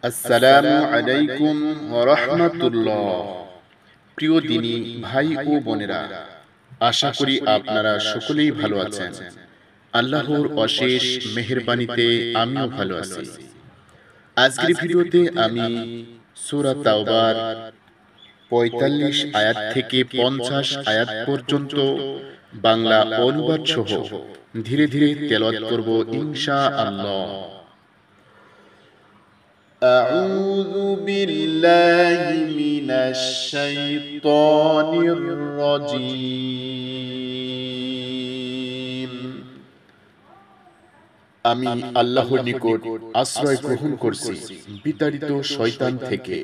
আসসালামু আলাইকুম ওয়া রাহমাতুল্লাহ। প্রিয় দিনী ভাই ও বোনেরা, আশা করি আপনারা সকলেই ভালো আছেন। আল্লাহর অশেষ মেহেরবানিতে আমিও ভালো আছি। আজকের ভিডিওতে আমি সূরা তাওবার ৪৫ আয়াত থেকে ৫০ আয়াত পর্যন্ত বাংলা অনুবাদ সহ ধীরে ধীরে তেলাওয়াত করব ইনশাআল্লাহ। أعوذ بالله من الشيطان الرجيم। আমি আল্লাহর নিকট আশ্রয় গ্রহণ করছি বিতাড়িত শয়তান থেকে।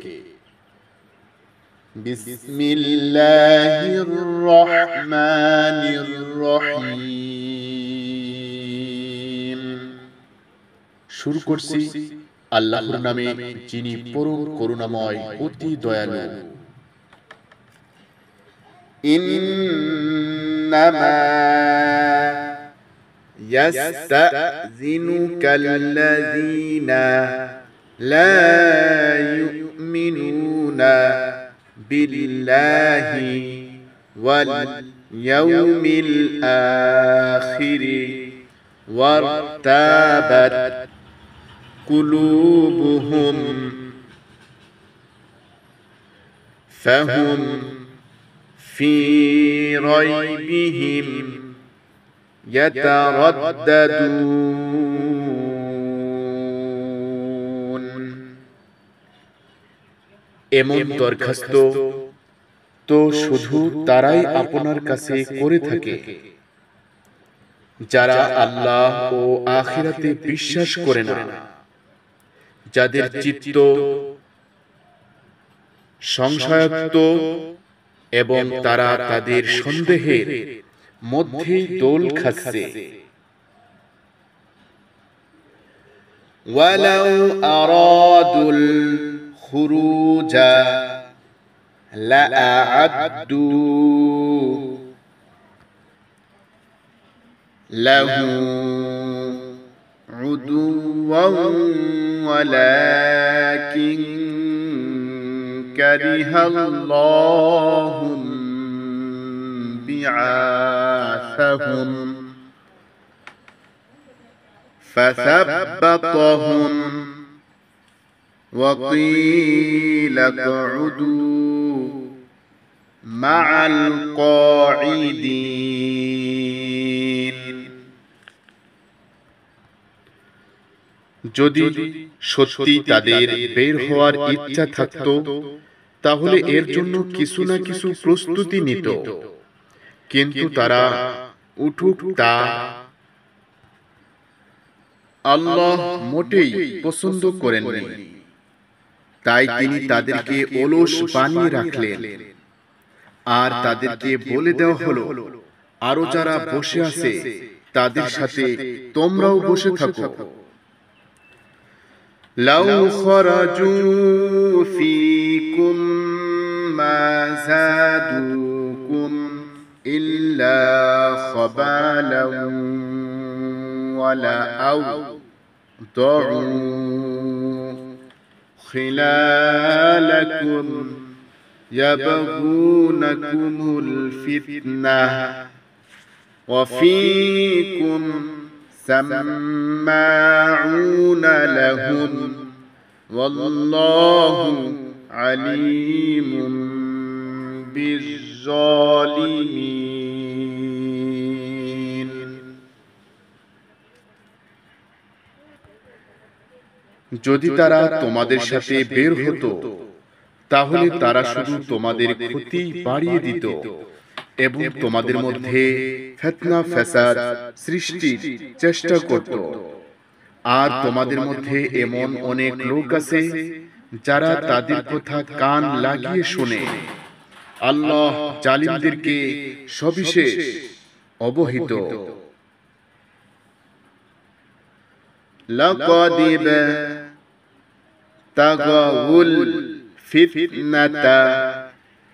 বিসমিল্লাহির রহমানির রহিম। শুরু করছি আল্লাহর নামে, যিনি পরম করুণাময় অতি দয়ালু। ইন্নামা ইয়াস্তাযিনুকাল্লাযীনা লা ইউমিনুনা বিল্লাহি ওয়াল ইয়াউমিল আখির ওয়ারতাবাত قلوبهم فهم في ريبهم يترددون। এমন দরখাস্ত তো শুধু তারাই আপনার কাছে করে থাকে যারা আল্লাহ ও আখিরাতে বিশ্বাস করে না, যাদের চিত্ত সংশয়াত্ম এবং তারা তাদের সন্দেহের মধ্যেই দোল খাচ্ছে। ওয়ালাউ আরাদুল খুরুজা লাআদ্দু লাহু عدوا ولكن كره الله بعاثهم فثبطهم وقيل اقعدوا مع القاعدين। যদি সত্যি তাদের বের হওয়ার ইচ্ছা থাকত, তাহলে এর জন্য কিছু না কিছু প্রস্তুতি নিত, কিন্তু তারা উঠুক তা আল্লাহ মোটেই পছন্দ করেননি। তাই তিনি তাদেরকে অলস বানিয়ে রাখলেন আর তাদেরকে বলে দেওয়া হলো, আরো যারা বসে আছে তাদের সাথে তোমরাও বসে থাকো। লাউ খরাজু ফীকুম মা যাদুকুম ইল্লা খাবালাও ওয়ালা আওদাউ খিলালাকুম ইয়াবগুনাকুমুল ফিতনাহ ওয়া ফীকুম سماعون لهم والله عليم بالظالمين। যদি তারা তোমাদের সাথে বের হতো, তাহলে তারা শুধু তোমাদের ক্ষতি বাড়িয়ে দিত এবং তোমাদের মধ্যে ফিতনা ফাসাদ সৃষ্টির চেষ্টা করত। আর তোমাদের মধ্যে এমন অনেক লোক আছে যারা তাদের কথা কান লাগিয়ে শুনে। আল্লাহ জালিমদেরকে সবিশেষ অবহিত। লাকাদ তাগাউল ফিতনাতা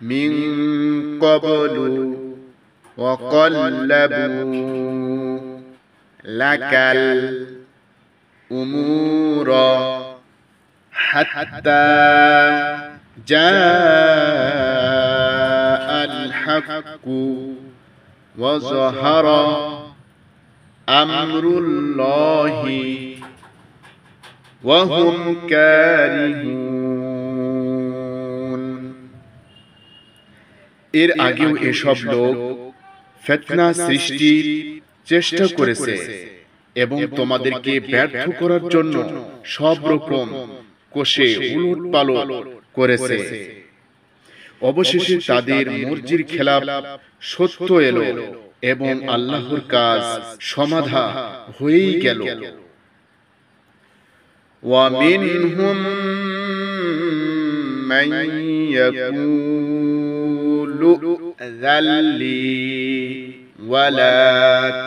মিন ক্বাবলু ওয়া ক্বাল্লাবু লাকাল উমুরা হাত্তা জাআল হাক্কু ওয়া যাহারা আমরুল্লাহি ওয়া হুম কারিহুন। এর আগেও এসব লোক ফিতনা সৃষ্টির চেষ্টা করেছে এবং তোমাদেরকে ব্যর্থ করার জন্য সব রকম কোষে উলটপালট করেছে। অবশেষে তাদের মর্জির খেলাফ সত্য এলো এবং আল্লাহর কাজ সমাধা হয়েই গেল। ওয়া মিনহুম মান ইয়াকুলু যাল্লি ওয়ালা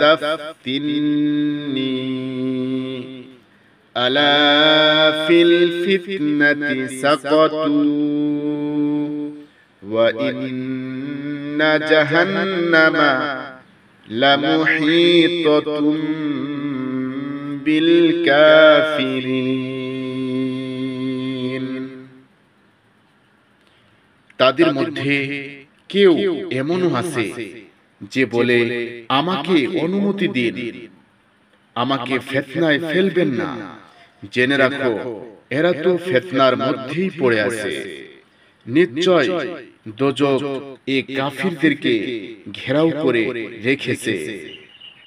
তাফতিননি আলা ফিল ফিতনাতি সাকাতু ওয়া ইন্না জাহান্নামা লামুহীতাতুম বিল কাফিরিন। তাদের মধ্যে কেউ এমনও আছে যে বলে, আমাকে অনুমতি দিন, আমাকে ফিতনায় ফেলবেন না। জেনে রাখো, এরা তো ফিতনার মধ্যেই পড়ে আছে। নিশ্চয় দোজখ এই কাফিরদেরকে ঘেরাও করে রেখেছে।